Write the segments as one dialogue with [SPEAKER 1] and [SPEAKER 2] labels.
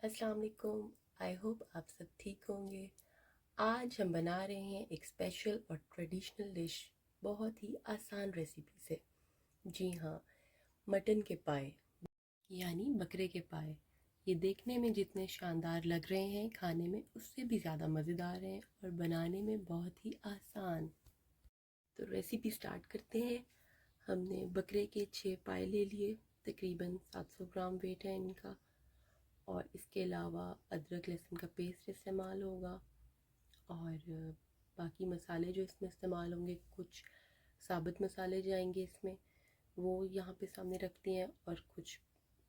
[SPEAKER 1] अस्सलाम वालेकुम। I hope आप सब ठीक होंगे। आज हम बना रहे हैं एक स्पेशल और ट्रेडिशनल डिश, बहुत ही आसान रेसिपी से। जी हाँ, मटन के पाए यानी बकरे के पाए। ये देखने में जितने शानदार लग रहे हैं, खाने में उससे भी ज़्यादा मज़ेदार हैं और बनाने में बहुत ही आसान। तो रेसिपी स्टार्ट करते हैं। हमने बकरे के 6 पाए ले लिए, तकरीबन 700 ग्राम वेट है इनका। और इसके अलावा अदरक लहसुन का पेस्ट इस्तेमाल होगा, और बाकी मसाले जो इसमें इस्तेमाल होंगे, कुछ साबुत मसाले जाएंगे इसमें, वो यहाँ पे सामने रखते हैं, और कुछ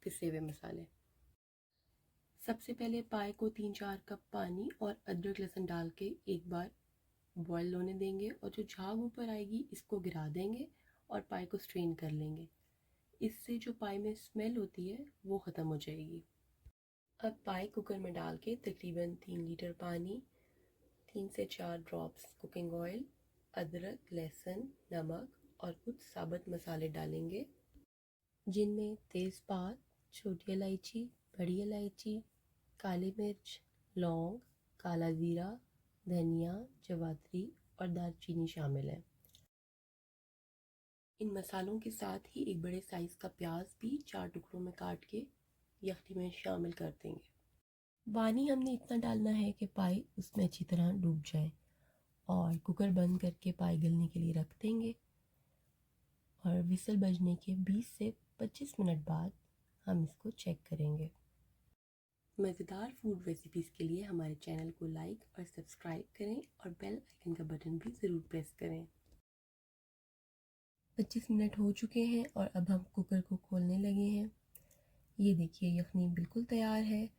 [SPEAKER 1] पिसे हुए मसाले। सबसे पहले पाए को 3-4 कप पानी और अदरक लहसुन डाल के एक बार बॉयल होने देंगे, और जो झाग ऊपर आएगी इसको गिरा देंगे और पाए को स्ट्रेन कर लेंगे। इससे जो पाए में स्मेल होती है वो ख़त्म हो जाएगी। अब पाए कुकर में डाल के तकरीबन 3 लीटर पानी, 3 से 4 ड्रॉप्स कुकिंग ऑयल, अदरक लहसुन, नमक और कुछ साबुत मसाले डालेंगे, जिनमें तेज़पात, छोटी इलायची, बड़ी इलायची, काली मिर्च, लौंग, काला ज़ीरा, धनिया, जवात्री और दालचीनी शामिल है। इन मसालों के साथ ही एक बड़े साइज़ का प्याज भी 4 टुकड़ों में काट के यखनी में शामिल कर देंगे। पानी हमने इतना डालना है कि पाए उसमें अच्छी तरह डूब जाए, और कुकर बंद करके पाए गलने के लिए रख देंगे। और विसल बजने के 20 से 25 मिनट बाद हम इसको चेक करेंगे। मज़ेदार फूड रेसिपीज़ के लिए हमारे चैनल को लाइक और सब्सक्राइब करें, और बेल आइकन का बटन भी ज़रूर प्रेस करें। 25 मिनट हो चुके हैं और अब हम कुकर को खोलने लगे हैं। ये देखिए, यखनी बिल्कुल तैयार है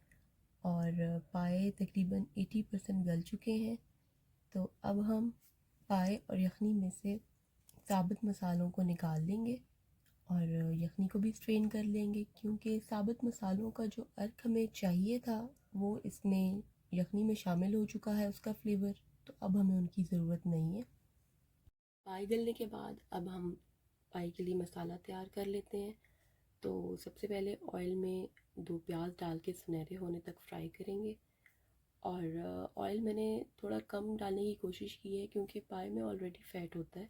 [SPEAKER 1] और पाए तकरीबन 80% गल चुके हैं। तो अब हम पाए और यखनी में से साबुत मसालों को निकाल लेंगे और यखनी को भी स्ट्रेन कर लेंगे, क्योंकि साबुत मसालों का जो अर्क हमें चाहिए था वो इसमें यखनी में शामिल हो चुका है, उसका फ्लेवर। तो अब हमें उनकी ज़रूरत नहीं है। पाए गलने के बाद अब हम पाए के लिए मसाला तैयार कर लेते हैं। तो सबसे पहले ऑयल में 2 प्याज डाल के सुनहरे होने तक फ्राई करेंगे। और ऑयल मैंने थोड़ा कम डालने की कोशिश की है, क्योंकि पाए में ऑलरेडी फ़ैट होता है।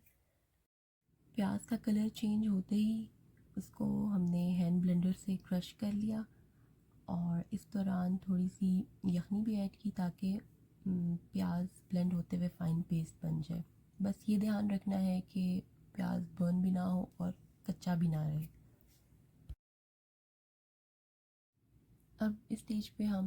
[SPEAKER 1] प्याज का कलर चेंज होते ही उसको हमने हैंड ब्लेंडर से क्रश कर लिया, और इस दौरान थोड़ी सी यखनी भी ऐड की, ताकि प्याज ब्लेंड होते हुए फ़ाइन पेस्ट बन जाए। बस ये ध्यान रखना है कि प्याज बर्न भी ना हो और कच्चा भी ना रहे। अब इस स्टेज पे हम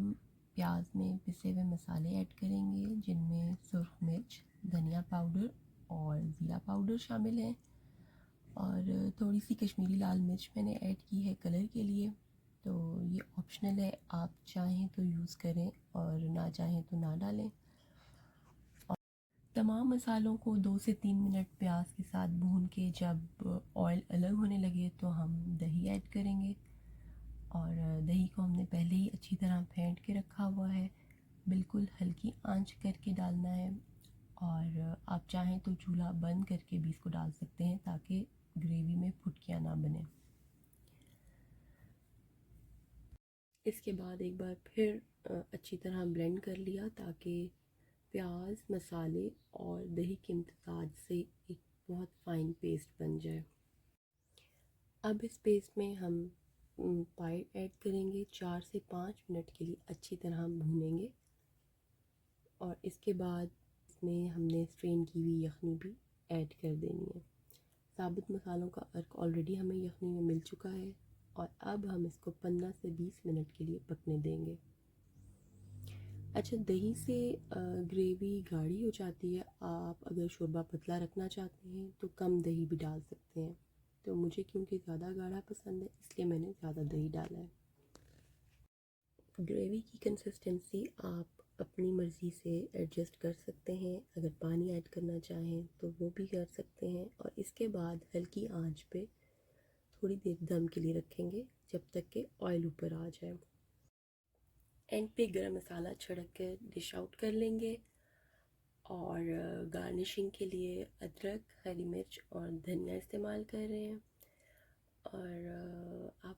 [SPEAKER 1] प्याज में पिसे हुए मसाले ऐड करेंगे, जिनमें सुरख मिर्च, धनिया पाउडर और ज़ीरा पाउडर शामिल है, और थोड़ी सी कश्मीरी लाल मिर्च मैंने ऐड की है कलर के लिए। तो ये ऑप्शनल है, आप चाहें तो यूज़ करें और ना चाहें तो ना डालें। और तमाम मसालों को 2 से 3 मिनट प्याज के साथ भून के जब ऑयल अलग होने लगे तो हम दही ऐड करेंगे, और दही को हमने पहले ही अच्छी तरह फेंट के रखा हुआ है। बिल्कुल हल्की आंच करके डालना है, और आप चाहें तो चूल्हा बंद करके भी इसको डाल सकते हैं, ताकि ग्रेवी में फुटकियाँ ना बने। इसके बाद एक बार फिर अच्छी तरह ब्लेंड कर लिया, ताकि प्याज, मसाले और दही के इम्तिज़ाज से एक बहुत फ़ाइन पेस्ट बन जाए। अब इस पेस्ट में हम पाए ऐड करेंगे, 4 से 5 मिनट के लिए अच्छी तरह भूनेंगे, और इसके बाद इसमें हमने स्ट्रेन की हुई यखनी भी ऐड कर देनी है। साबुत मसालों का अर्क ऑलरेडी हमें यखनी में मिल चुका है, और अब हम इसको 15 से 20 मिनट के लिए पकने देंगे। अच्छा, दही से ग्रेवी गाढ़ी हो जाती है। आप अगर शोरबा पतला रखना चाहते हैं तो कम दही भी डाल सकते हैं। तो मुझे क्योंकि ज़्यादा गाढ़ा पसंद है, इसलिए मैंने ज़्यादा दही डाला है। ग्रेवी की कंसिस्टेंसी आप अपनी मर्ज़ी से एडजस्ट कर सकते हैं। अगर पानी ऐड करना चाहें तो वो भी कर सकते हैं, और इसके बाद हल्की आंच पे थोड़ी देर दम के लिए रखेंगे, जब तक कि ऑयल ऊपर आ जाए। एंड पे गरम मसाला छिड़क कर डिश आउट कर लेंगे, और गार्निशिंग के लिए अदरक, हरी मिर्च और धनिया इस्तेमाल कर रहे हैं। और आप